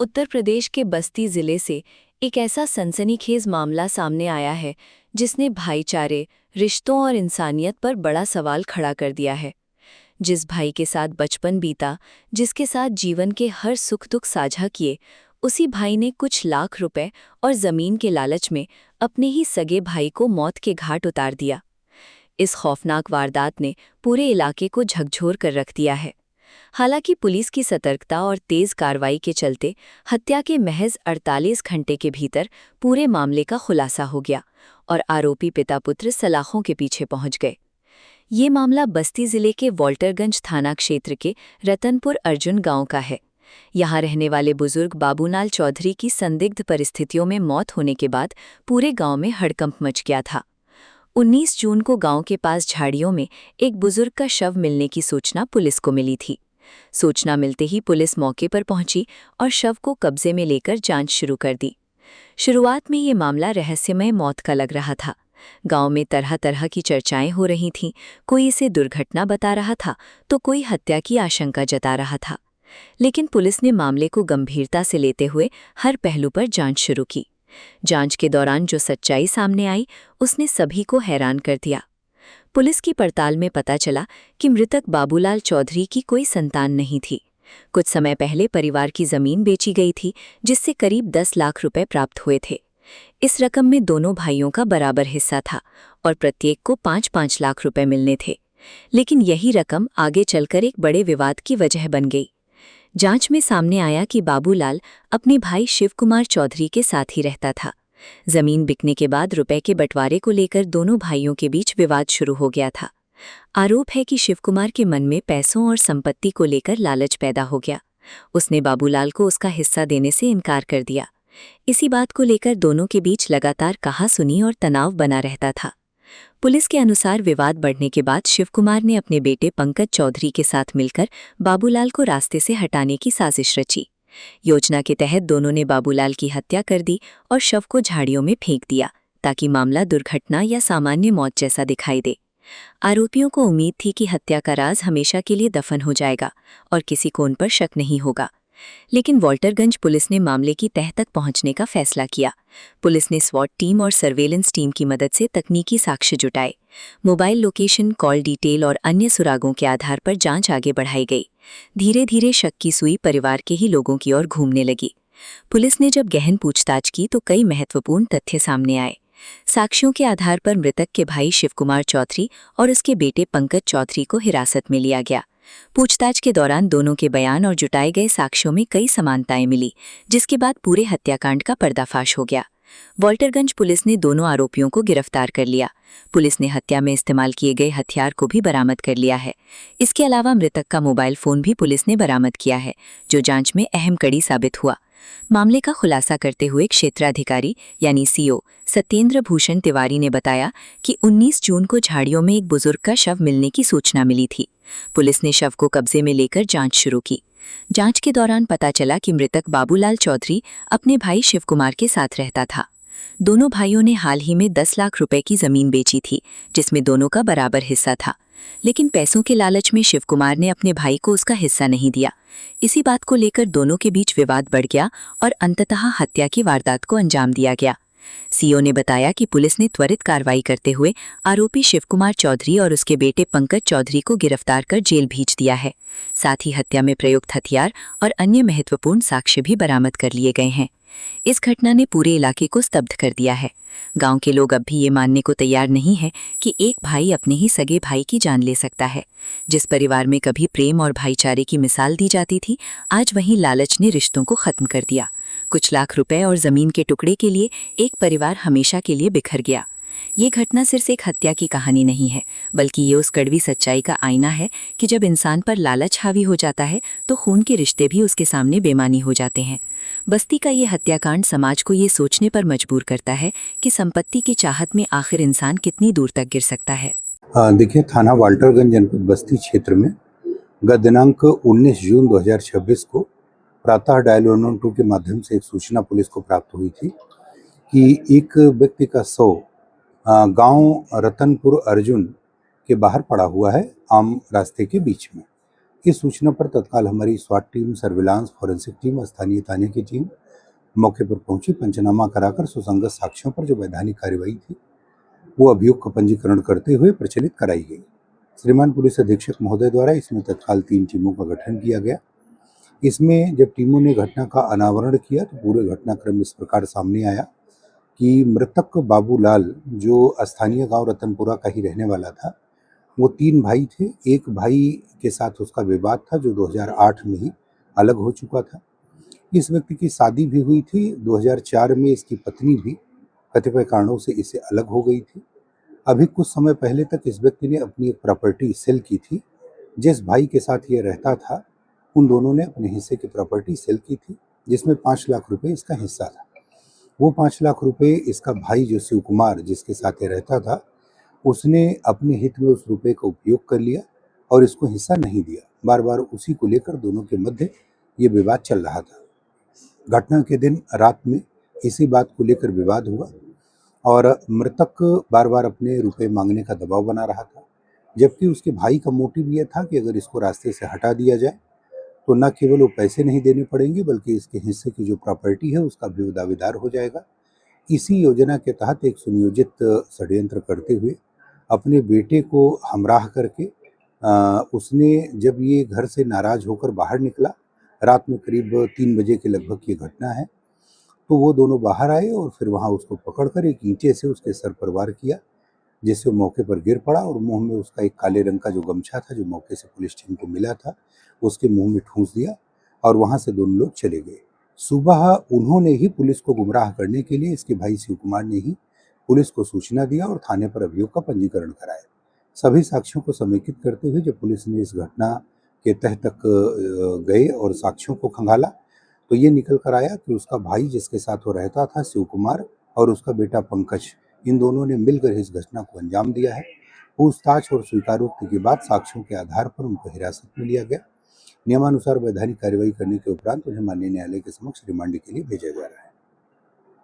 उत्तर प्रदेश के बस्ती जिले से एक ऐसा सनसनीखेज मामला सामने आया है जिसने भाईचारे, रिश्तों और इंसानियत पर बड़ा सवाल खड़ा कर दिया है। जिस भाई के साथ बचपन बीता, जिसके साथ जीवन के हर सुख दुख साझा किए, उसी भाई ने कुछ लाख रुपए और जमीन के लालच में अपने ही सगे भाई को मौत के घाट उतार दिया। इस खौफनाक वारदात ने पूरे इलाके को झकझोर कर रख दिया है। हालांकि पुलिस की सतर्कता और तेज कार्रवाई के चलते हत्या के महज 48 घंटे के भीतर पूरे मामले का खुलासा हो गया और आरोपी पिता पुत्र सलाखों के पीछे पहुंच गए। ये मामला बस्ती जिले के वॉल्टरगंज थाना क्षेत्र के रतनपुर अर्जुन गांव का है। यहाँ रहने वाले बुजुर्ग बाबूलाल चौधरी की संदिग्ध परिस्थितियों में मौत होने के बाद पूरे गांव में हड़कंप मच गया था। 19 जून को गांव के पास झाड़ियों में एक बुजुर्ग का शव मिलने की सूचना पुलिस को मिली थी। सूचना मिलते ही पुलिस मौके पर पहुंची और शव को कब्जे में लेकर जांच शुरू कर दी। शुरुआत में ये मामला रहस्यमय मौत का लग रहा था। गांव में तरह तरह की चर्चाएं हो रही थीं। कोई इसे दुर्घटना बता रहा था तो कोई हत्या की आशंका जता रहा था। लेकिन पुलिस ने मामले को गंभीरता से लेते हुए हर पहलू पर जांच शुरू की। जांच के दौरान जो सच्चाई सामने आई उसने सभी को हैरान कर दिया। पुलिस की पड़ताल में पता चला कि मृतक बाबूलाल चौधरी की कोई संतान नहीं थी। कुछ समय पहले परिवार की जमीन बेची गई थी जिससे करीब 10 लाख रुपए प्राप्त हुए थे। इस रकम में दोनों भाइयों का बराबर हिस्सा था और प्रत्येक को 5-5 लाख रुपए मिलने थे। लेकिन यही रकम आगे चलकर एक बड़े विवाद की वजह बन गई। जांच में सामने आया कि बाबूलाल अपने भाई शिवकुमार चौधरी के साथ ही रहता था। जमीन बिकने के बाद रुपए के बंटवारे को लेकर दोनों भाइयों के बीच विवाद शुरू हो गया था। आरोप है कि शिवकुमार के मन में पैसों और संपत्ति को लेकर लालच पैदा हो गया। उसने बाबूलाल को उसका हिस्सा देने से इनकार कर दिया। इसी बात को लेकर दोनों के बीच लगातार कहासुनी और तनाव बना रहता था। पुलिस के अनुसार विवाद बढ़ने के बाद शिवकुमार ने अपने बेटे पंकज चौधरी के साथ मिलकर बाबूलाल को रास्ते से हटाने की साजिश रची। योजना के तहत दोनों ने बाबूलाल की हत्या कर दी और शव को झाड़ियों में फेंक दिया ताकि मामला दुर्घटना या सामान्य मौत जैसा दिखाई दे। आरोपियों को उम्मीद थी कि हत्या का राज हमेशा के लिए दफन हो जाएगा और किसी को उन पर शक नहीं होगा। लेकिन वॉल्टरगंज पुलिस ने मामले की तह तक पहुंचने का फैसला किया। पुलिस ने स्वॉट टीम और सर्वेलेंस टीम की मदद से तकनीकी साक्ष्य जुटाए। मोबाइल लोकेशन, कॉल डिटेल और अन्य सुरागों के आधार पर जांच आगे बढ़ाई गई। धीरे धीरे शक की सुई परिवार के ही लोगों की ओर घूमने लगी। पुलिस ने जब गहन पूछताछ की तो कई महत्वपूर्ण तथ्य सामने आए। साक्ष्यों के आधार पर मृतक के भाई शिवकुमार चौधरी और उसके बेटे पंकज चौधरी को हिरासत में लिया गया। पूछताछ के दौरान दोनों के बयान और जुटाए गए साक्ष्यों में कई समानताएं मिली, जिसके बाद पूरे हत्याकांड का पर्दाफाश हो गया। वॉल्टरगंज पुलिस ने दोनों आरोपियों को गिरफ्तार कर लिया। पुलिस ने हत्या में इस्तेमाल किए गए हथियार को भी बरामद कर लिया है। इसके अलावा मृतक का मोबाइल फोन भी पुलिस ने बरामद किया है, जो जांच में अहम कड़ी साबित हुआ। मामले का खुलासा करते हुए क्षेत्राधिकारी यानी सीओ सत्येंद्र भूषण तिवारी ने बताया कि 19 जून को झाड़ियों में एक बुजुर्ग का शव मिलने की सूचना मिली थी। पुलिस ने शव को कब्जे में लेकर जांच शुरू की। जांच के दौरान पता चला कि मृतक बाबूलाल चौधरी अपने भाई शिवकुमार के साथ रहता था। दोनों भाइयों ने हाल ही में 10 लाख रुपए की जमीन बेची थी, जिसमें दोनों का बराबर हिस्सा था। लेकिन पैसों के लालच में शिवकुमार ने अपने भाई को उसका हिस्सा नहीं दिया। इसी बात को लेकर दोनों के बीच विवाद बढ़ गया और अंततः हत्या की वारदात को अंजाम दिया गया। सीओ ने बताया कि पुलिस ने त्वरित कार्रवाई करते हुए आरोपी शिवकुमार चौधरी और उसके बेटे पंकज चौधरी को गिरफ्तार कर जेल भेज दिया है। साथ ही हत्या में प्रयुक्त हथियार और अन्य महत्वपूर्ण साक्ष्य भी बरामद कर लिए गए हैं। इस घटना ने पूरे इलाके को स्तब्ध कर दिया है। गांव के लोग अब भी ये मानने को तैयार नहीं है कि एक भाई अपने ही सगे भाई की जान ले सकता है। जिस परिवार में कभी प्रेम और भाईचारे की मिसाल दी जाती थी, आज वहीं लालच ने रिश्तों को खत्म कर दिया। कुछ लाख रुपए और जमीन के टुकड़े के लिए एक परिवार हमेशा के लिए बिखर गया। ये घटना सिर्फ एक हत्या की कहानी नहीं है, बल्कि ये उस कड़वी सच्चाई का आईना है कि जब इंसान पर लालच हावी हो जाता है तो खून के रिश्ते भी उसके सामने बेमानी हो जाते हैं। बस्ती का ये हत्याकांड समाज को ये सोचने पर मजबूर करता है कि संपत्ति की चाहत में आखिर इंसान कितनी दूर तक गिर सकता है। देखिए, थाना वाल्टरगंज जनपद बस्ती क्षेत्र में गत दिनांक 19 जून 2026 को प्रातः डायल 112 के माध्यम से एक सूचना पुलिस को प्राप्त हुई थी कि एक व्यक्ति का शव गांव रतनपुर अर्जुन के बाहर पड़ा हुआ है, आम रास्ते के बीच में। इस सूचना पर तत्काल हमारी स्वाट टीम, सर्विलांस, फॉरेंसिक टीम, स्थानीय थाने की टीम मौके पर पहुंची। पंचनामा कराकर सुसंगत साक्ष्यों पर जो वैधानिक कार्यवाही थी वो अभियोग का पंजीकरण करते हुए प्रचलित कराई गई। श्रीमान पुलिस अधीक्षक महोदय द्वारा इसमें तत्काल 3 टीमों का गठन किया गया। इसमें जब टीमों ने घटना का अनावरण किया तो पूरे घटनाक्रम इस प्रकार सामने आया कि मृतक बाबूलाल, जो स्थानीय गांव रतनपुरा का ही रहने वाला था, वो 3 भाई थे। एक भाई के साथ उसका विवाद था जो 2008 में ही अलग हो चुका था। इस व्यक्ति की शादी भी हुई थी 2004 में। इसकी पत्नी भी कतिपय कारणों से इससे अलग हो गई थी। अभी कुछ समय पहले तक इस व्यक्ति ने अपनी एक प्रॉपर्टी सेल की थी। जिस भाई के साथ ये रहता था, उन दोनों ने अपने हिस्से की प्रॉपर्टी सेल की थी, जिसमें 5 लाख रुपए इसका हिस्सा था। वो 5 लाख रुपए इसका भाई जो शिव कुमार, जिसके साथ ये रहता था, उसने अपने हित में उस रुपए का उपयोग कर लिया और इसको हिस्सा नहीं दिया। बार बार उसी को लेकर दोनों के मध्य ये विवाद चल रहा था। घटना के दिन रात में इसी बात को लेकर विवाद हुआ और मृतक बार बार अपने रुपए मांगने का दबाव बना रहा था, जबकि उसके भाई का मोटिव यह था कि अगर इसको रास्ते से हटा दिया जाए तो न केवल वो पैसे नहीं देने पड़ेंगे बल्कि इसके हिस्से की जो प्रॉपर्टी है उसका भी दावेदार हो जाएगा। इसी योजना के तहत एक सुनियोजित षड्यंत्र करते हुए अपने बेटे को हमराह करके उसने, जब ये घर से नाराज होकर बाहर निकला, रात में करीब 3 बजे के लगभग ये घटना है, तो वो दोनों बाहर आए और फिर वहाँ उसको पकड़कर एक ईंटे से उसके सर पर वार किया, जिससे वो मौके पर गिर पड़ा और मुंह में उसका एक काले रंग का जो गमछा था जो मौके से पुलिस टीम को मिला था, उसके मुंह में ठूंस दिया और वहाँ से दोनों लोग चले गए। सुबह उन्होंने ही पुलिस को गुमराह करने के लिए इसके भाई शिव कुमार ने ही पुलिस को सूचना दिया और थाने पर अभियोग का पंजीकरण कराया। सभी साक्ष्यों को समेकित करते हुए जब पुलिस ने इस घटना के तह तक गए और साक्ष्यों को खंगाला तो ये निकल कर आया कि उसका भाई, जिसके साथ वो रहता था, शिव कुमार, और उसका बेटा पंकज, इन दोनों ने मिलकर इस घटना को अंजाम दिया है। पूछताछ और स्वीकारोक्ति के बाद साक्ष्यों के आधार पर उनको हिरासत में लिया गया। नियमानुसार वैधानिक कार्रवाई करने के उपरांत उन्हें माननीय न्यायालय के समक्ष रिमांड के लिए भेजा जा रहा है।